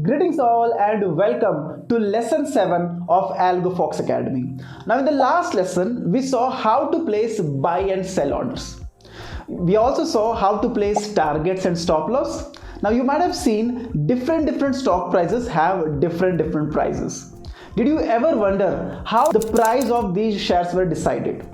Greetings all and welcome to lesson 7 of AlgoFox Academy. Now in the last lesson we saw how to place buy and sell orders. We also saw how to place targets and stop loss. Now you might have seen different stock prices have different prices. Did you ever wonder how the price of these shares were decided?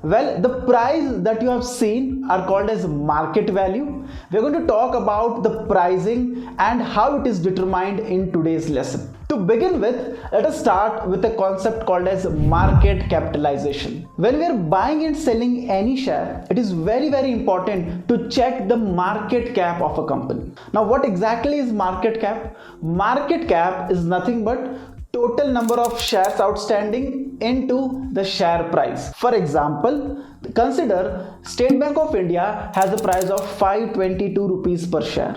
Well, the price that you have seen are called as market value. We're going to talk about the pricing and how it is determined in today's lesson. To begin with, let us start with a concept called as market capitalization. When we are buying and selling any share, it is very important to check the market cap of a company. Now, what exactly is market cap? Market cap is nothing but total number of shares outstanding into the share price. For example, consider State Bank of India has a price of 522 rupees per share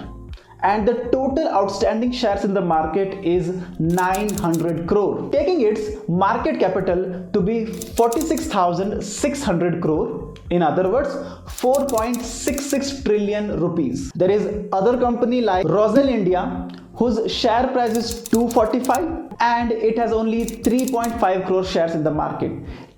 and the total outstanding shares in the market is 900 crore, taking its market capital to be 46,600 crore. In other words, 4.66 trillion rupees. There is other company like Rosal India whose share price is 245 and it has only 3.5 crore shares in the market,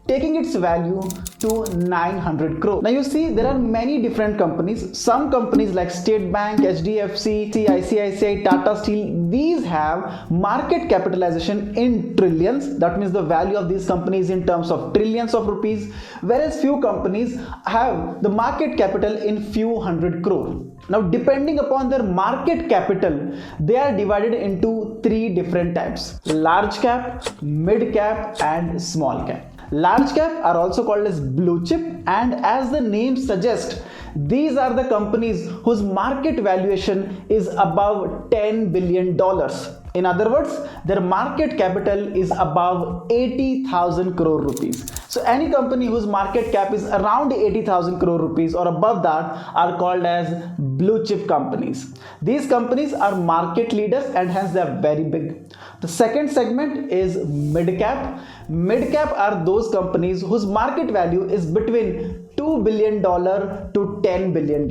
taking its value to 900 crore. Now you see there are many different companies. Some companies like State Bank, HDFC, ICICI, Tata Steel, these have market capitalization in trillions. That means the value of these companies in terms of trillions of rupees, whereas few companies have the market capital in few hundred crore. Now depending upon their market capital, they are divided into three different types: large cap, mid cap and small cap. Large cap are also called as blue chip, and as the name suggests, these are the companies whose market valuation is above $10 billion. In other words, their market capital is above 80,000 crore rupees. So any company whose market cap is around 80,000 crore rupees or above that are called as blue chip companies. These companies are market leaders and hence they are very big. The second segment is mid cap. Mid cap are those companies whose market value is between $2 billion to $10 billion.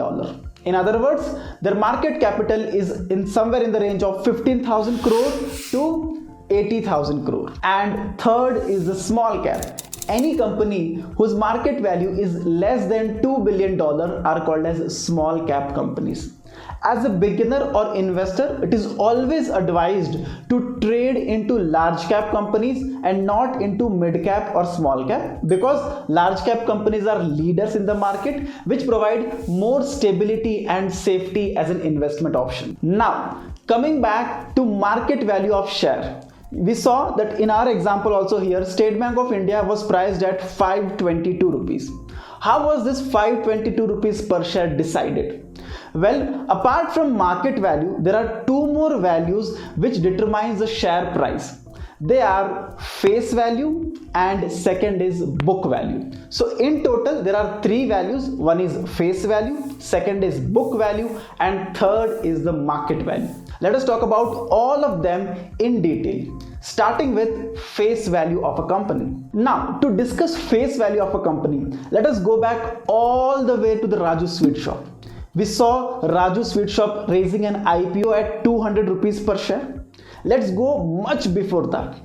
In other words, their market capital is in somewhere in the range of 15,000 crore to 80,000 crore. And third is the small cap. Any company whose market value is less than $2 billion are called as small cap companies. As a beginner or investor, it is always advised to trade into large cap companies and not into mid cap or small cap, because large cap companies are leaders in the market which provide more stability and safety as an investment option. Now, coming back to market value of share. We saw that in our example also here, State Bank of India was priced at 522 rupees. How was this 522 rupees per share decided? Well, apart from market value, there are two more values which determines the share price. They are face value and second is book value. So in total there are three values. One is face value, second is book value and third is the market value. Let us talk about all of them in detail, starting with face value of a company. Now, to discuss face value of a company, let us go back all the way to the Raju Sweet Shop. We saw Raju Sweet Shop raising an IPO at 200 rupees per share. Let's go much before that.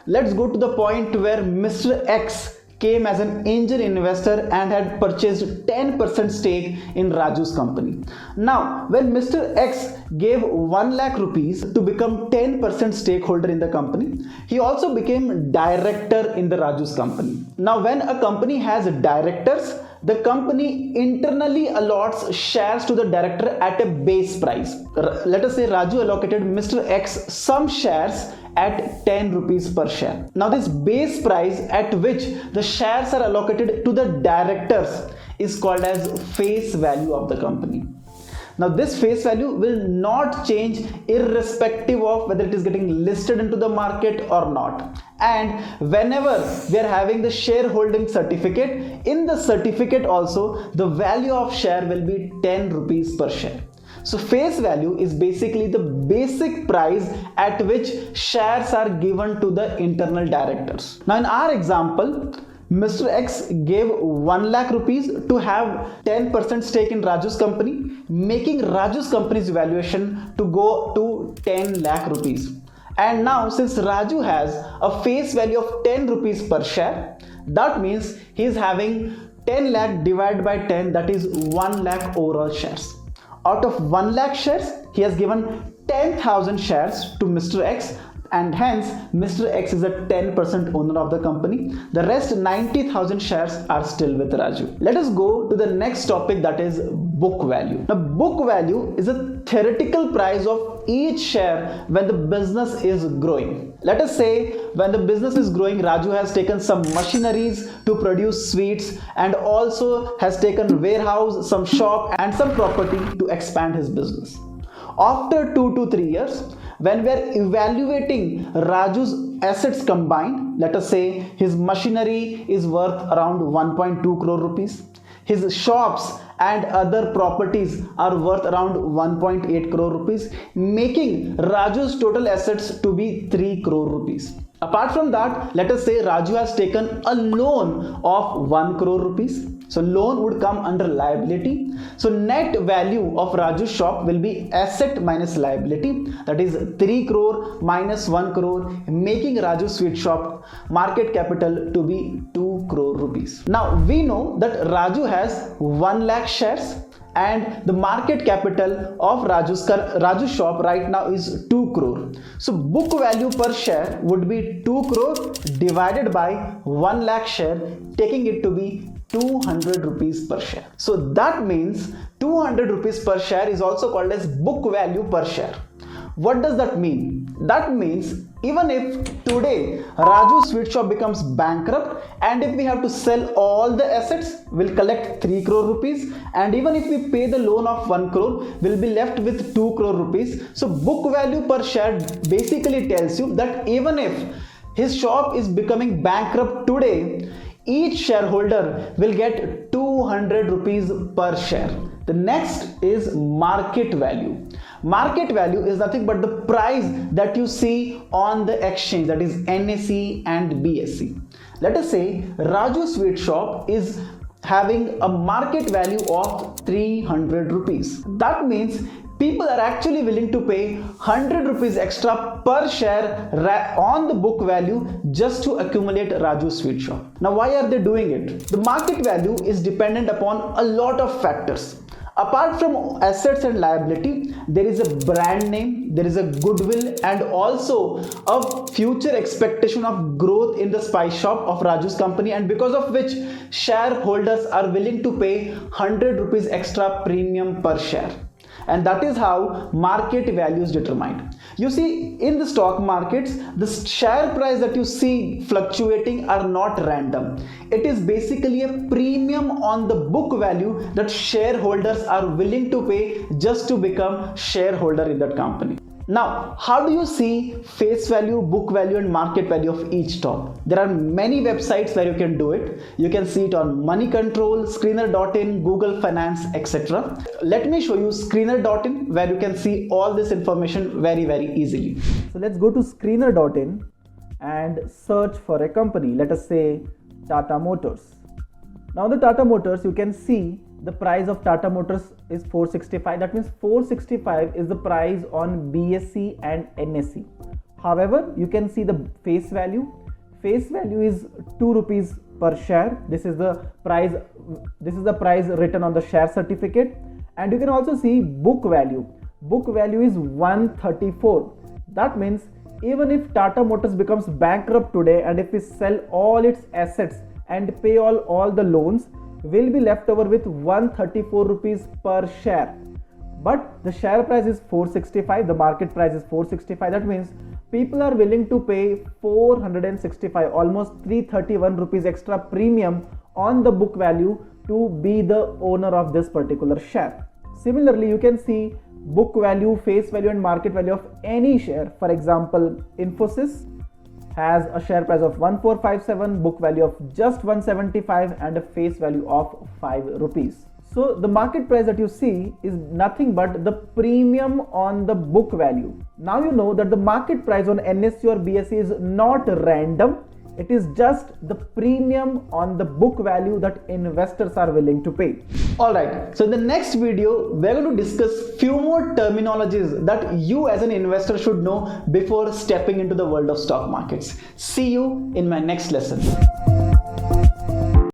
Let's go to the point where Mr. X came as an angel investor and had purchased 10% stake in Raju's company. Now, when Mr. X gave 1 lakh rupees to become 10% stakeholder in the company, he also became director in the Raju's company. Now, when a company has directors, the company internally allots shares to the director at a base price. Let us say Raju allocated Mr. X some shares at 10 rupees per share. Now this base price at which the shares are allocated to the directors is called as face value of the company. Now this face value will not change irrespective of whether it is getting listed into the market or not. And whenever we are having the shareholding certificate, in the certificate also the value of share will be 10 rupees per share. So face value is basically the basic price at which shares are given to the internal directors. Now in our example, Mr. X gave 1 lakh rupees to have 10% stake in Raju's company, making Raju's company's valuation to go to 10 lakh rupees. And now since Raju has a face value of 10 rupees per share, that means he is having 10 lakh divided by 10, that is 1 lakh overall shares. Out of 1 lakh shares, he has given 10,000 shares to Mr. X, and hence Mr. X is a 10% owner of the company. The rest 90,000 shares are still with Raju. Let us go to the next topic, that is book value. Now book value is a theoretical price of each share when the business is growing. Let us say when the business is growing, Raju has taken some machineries to produce sweets and also has taken warehouse, some shop and some property to expand his business. After 2 to 3 years, when we are evaluating Raju's assets combined, let us say his machinery is worth around 1.2 crore rupees, his shops and other properties are worth around 1.8 crore rupees, making Raju's total assets to be 3 crore rupees. Apart from that, let us say Raju has taken a loan of 1 crore rupees. So loan would come under liability. So net value of Raju's shop will be asset minus liability, that is 3 crore minus 1 crore, making Raju's sweet shop market capital to be 2 crore rupees. Now we know that Raju has 1 lakh shares and the market capital of Raju's shop right now is 2 crore. So book value per share would be 2 crore divided by 1 lakh share, taking it to be 200 rupees per share. So that means 200 rupees per share is also called as book value per share. What does that mean? That means even if today Raju's sweet shop becomes bankrupt and if we have to sell all the assets, we'll collect 3 crore rupees, and even if we pay the loan of 1 crore, we'll be left with 2 crore rupees. So book value per share basically tells you that even if his shop is becoming bankrupt today, each shareholder will get 200 rupees per share. The next is market value. Market value is nothing but the price that you see on the exchange, that is NSE and BSE. Let us say Raju Sweet Shop is having a market value of 300 rupees. That means people are actually willing to pay 100 rupees extra per share on the book value just to accumulate Raju Sweet Shop. Now why are they doing it? The market value is dependent upon a lot of factors. Apart from assets and liability, there is a brand name, there is a goodwill, and also a future expectation of growth in the spice shop of Raju's company, and because of which shareholders are willing to pay 100 rupees extra premium per share. And that is how market value is determined. You see, in the stock markets, the share price that you see fluctuating are not random. It is basically a premium on the book value that shareholders are willing to pay just to become shareholder in that company. Now, how do you see face value, book value and market value of each stock? There are many websites where you can do it. You can see it on Money Control, Screener.in, Google Finance, etc. Let me show you Screener.in, where you can see all this information very easily. So let's go to Screener.in and search for a company. Let us say Tata Motors. Now the Tata Motors, you can see the price of Tata Motors is 465. That means 465 is the price on BSE and NSE. However, you can see the face value. Face value is 2 rupees per share. This is the price. This is the price written on the share certificate. And you can also see book value. Book value is 134. That means even if Tata Motors becomes bankrupt today and if we sell all its assets and pay all the loans, will be left over with 134 rupees per share. But the share price is 465, the market price is 465. That means people are willing to pay 465, almost 331 rupees extra premium on the book value to be the owner of this particular share. Similarly, you can see book value, face value and market value of any share. For example, Infosys has a share price of 1457, book value of just 175 and a face value of 5 rupees. So the market price that you see is nothing but the premium on the book value. Now you know that the market price on NSE or BSE is not random. It is just the premium on the book value that investors are willing to pay. Alright, so in the next video, we're going to discuss few more terminologies that you as an investor should know before stepping into the world of stock markets. See you in my next lesson.